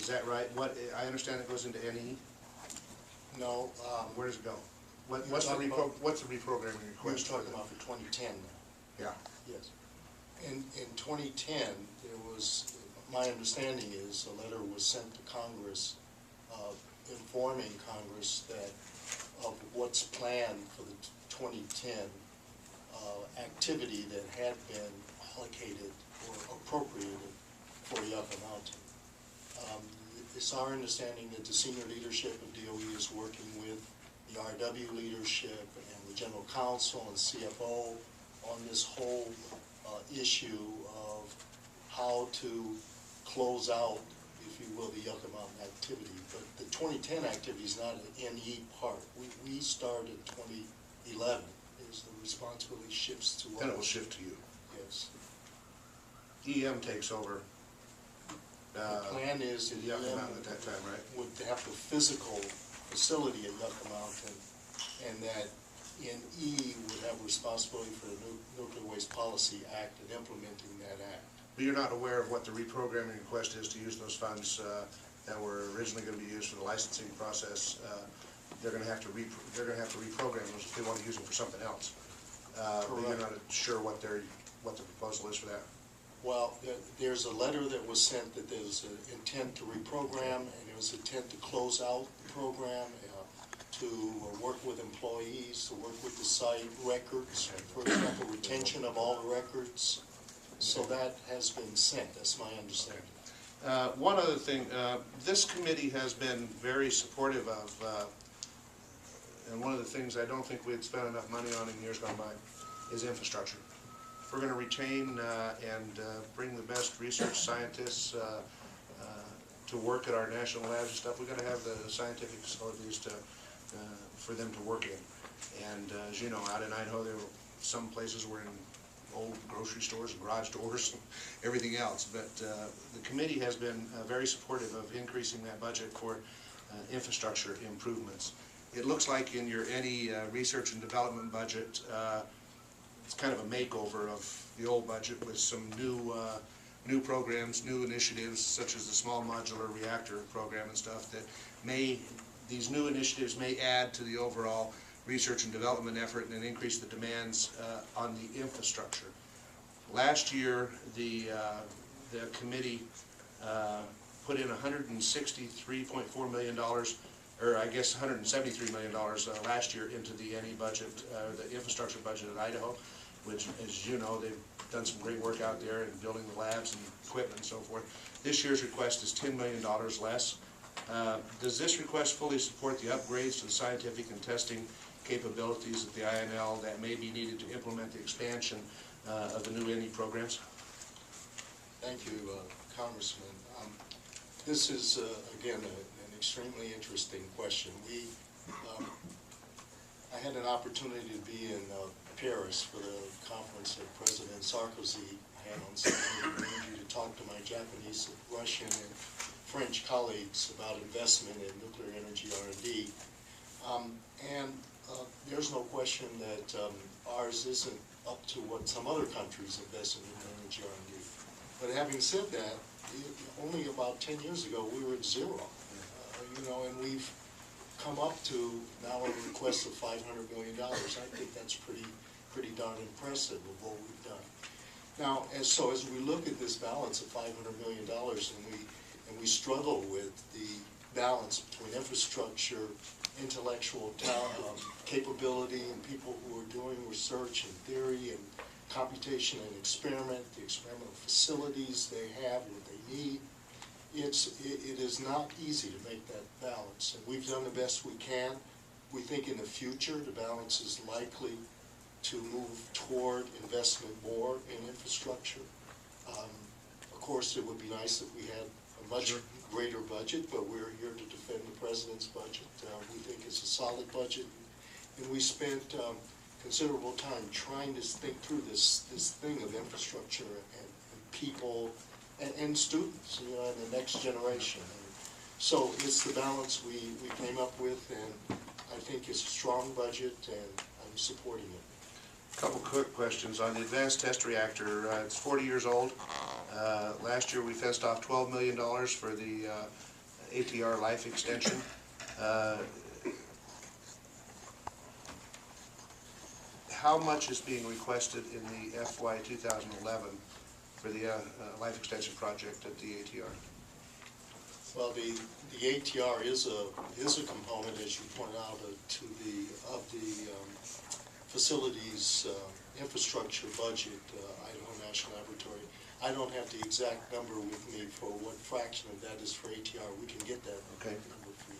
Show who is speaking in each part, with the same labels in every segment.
Speaker 1: Is that right? What, I understand it goes into NE?
Speaker 2: No.
Speaker 1: Where does it go? What's the reprogramming request?
Speaker 2: We're talking about for 2010 now.
Speaker 1: Yeah.
Speaker 2: Yes. In 2010, there was, my understanding is, a letter was sent to Congress informing Congress that of what's planned for the 2010 activity that had been allocated or appropriated for Yucca Mountain. It's our understanding that the senior leadership of DOE is working with the RW leadership and the general counsel and CFO on this whole issue of how to close out, if you will, the Yucca Mountain activity. But the 2010 activity is not an NE part. We started 2011. Is the responsibility shifts to us.
Speaker 1: Then it will shift to you.
Speaker 2: Yes.
Speaker 1: EM takes over.
Speaker 2: The plan is that
Speaker 1: Yucca
Speaker 2: EM
Speaker 1: Mountain at that time, right?
Speaker 2: would have the physical facility at Yucca Mountain, and that NE would have responsibility for the Nuclear Waste Policy Act and implementing that act.
Speaker 1: But you're not aware of what the reprogramming request is to use those funds that were originally going to be used for the licensing process. They're going to have to reprogram those if they want to use them for something else. But you're not sure what the proposal is for that.
Speaker 2: Well, there's a letter that was sent that there's an intent to reprogram, and there was an intent to close out the program, to work with employees, to work with the site records, for example, retention of all the records. So that has been sent. That's my understanding.
Speaker 1: One other thing, this committee has been very supportive of, and one of the things I don't think we had spent enough money on in years gone by is infrastructure. If we're going to retain and bring the best research scientists to work at our national labs and stuff, we've got to have the scientific facilities for them to work in. And as you know, out in Idaho, there were some places were in old grocery stores and garage doors and everything else. But the committee has been very supportive of increasing that budget for infrastructure improvements. It looks like in your NE research and development budget, it's kind of a makeover of the old budget with some new programs, new initiatives, such as the small modular reactor program and stuff that these new initiatives may add to the overall research and development effort and increase the demands on the infrastructure. Last year, the committee put in $163.4 million, or I guess $173 million last year into the NE budget, the infrastructure budget at Idaho, which, as you know, they've done some great work out there in building the labs and equipment and so forth. This year's request is $10 million less. Does this request fully support the upgrades to the scientific and testing capabilities of the INL that may be needed to implement the expansion of the new NE programs?
Speaker 2: Thank you, Congressman. This is, again, an extremely interesting question. I had an opportunity to be in Paris for the conference that President Sarkozy had on sustainable energy to talk to my Japanese, Russian, and French colleagues about investment in nuclear energy R&D. There's no question that ours isn't up to what some other countries invest in nuclear energy R&D. But having said that, only about 10 years ago we were at zero. And we've come up to now a request of $500 million. I think that's pretty darn impressive of what we've done. Now, as we look at this balance of $500 million, and we struggle with the balance between infrastructure, intellectual capability, and people who are doing research and theory and computation and experiment, the experimental facilities they have, what they need. It is not easy to make that balance, and we've done the best we can. We think in the future the balance is likely to move toward investment more in infrastructure. Of course, it would be nice if we had a much greater budget, but we're here to defend the President's budget. We think it's a solid budget, and we spent considerable time trying to think through this thing of infrastructure and people and students, and the next generation. So it's the balance we came up with, and I think it's a strong budget, and I'm supporting it.
Speaker 1: A couple quick questions on the advanced test reactor. It's 40 years old. Last year we fenced off $12 million for the ATR life extension. How much is being requested in the FY 2011 for the life extension project at the ATR?
Speaker 2: Well, the ATR is a component, as you pointed out, of the facilities infrastructure budget, Idaho National Laboratory. I don't have the exact number with me for what fraction of that is for ATR. We can get that number for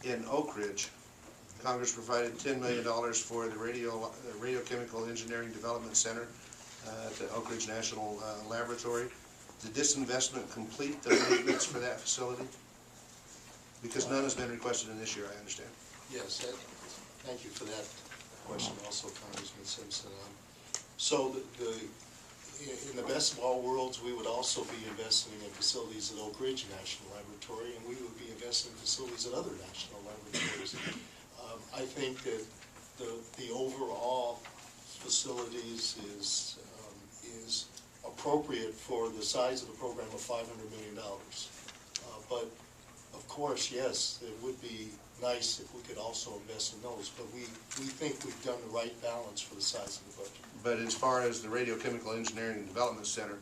Speaker 2: you.
Speaker 1: In Oak Ridge, Congress provided $10 million for the Radiochemical Engineering Development Center at the Oak Ridge National Laboratory. Did this investment complete the maintenance for that facility? Because none has been requested in this year, I understand.
Speaker 2: Yes, thank you for that question also, Congressman Simpson. So in the best of all worlds, we would also be investing in facilities at Oak Ridge National Laboratory, and we would be investing in facilities at other national laboratories. I think that the overall facilities is appropriate for the size of the program of $500 million. But of course, yes, it would be nice if we could also invest in those, but we think we've done the right balance for the size of the budget.
Speaker 1: But as far as the Radiochemical Engineering and Development Center,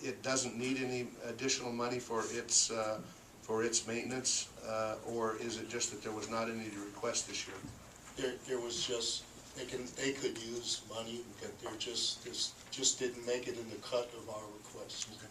Speaker 1: it doesn't need any additional money for its maintenance, or is it just that there was not any to request this year?
Speaker 2: There was just, they could use money, but they just didn't make it in the cut of our request.
Speaker 1: Okay.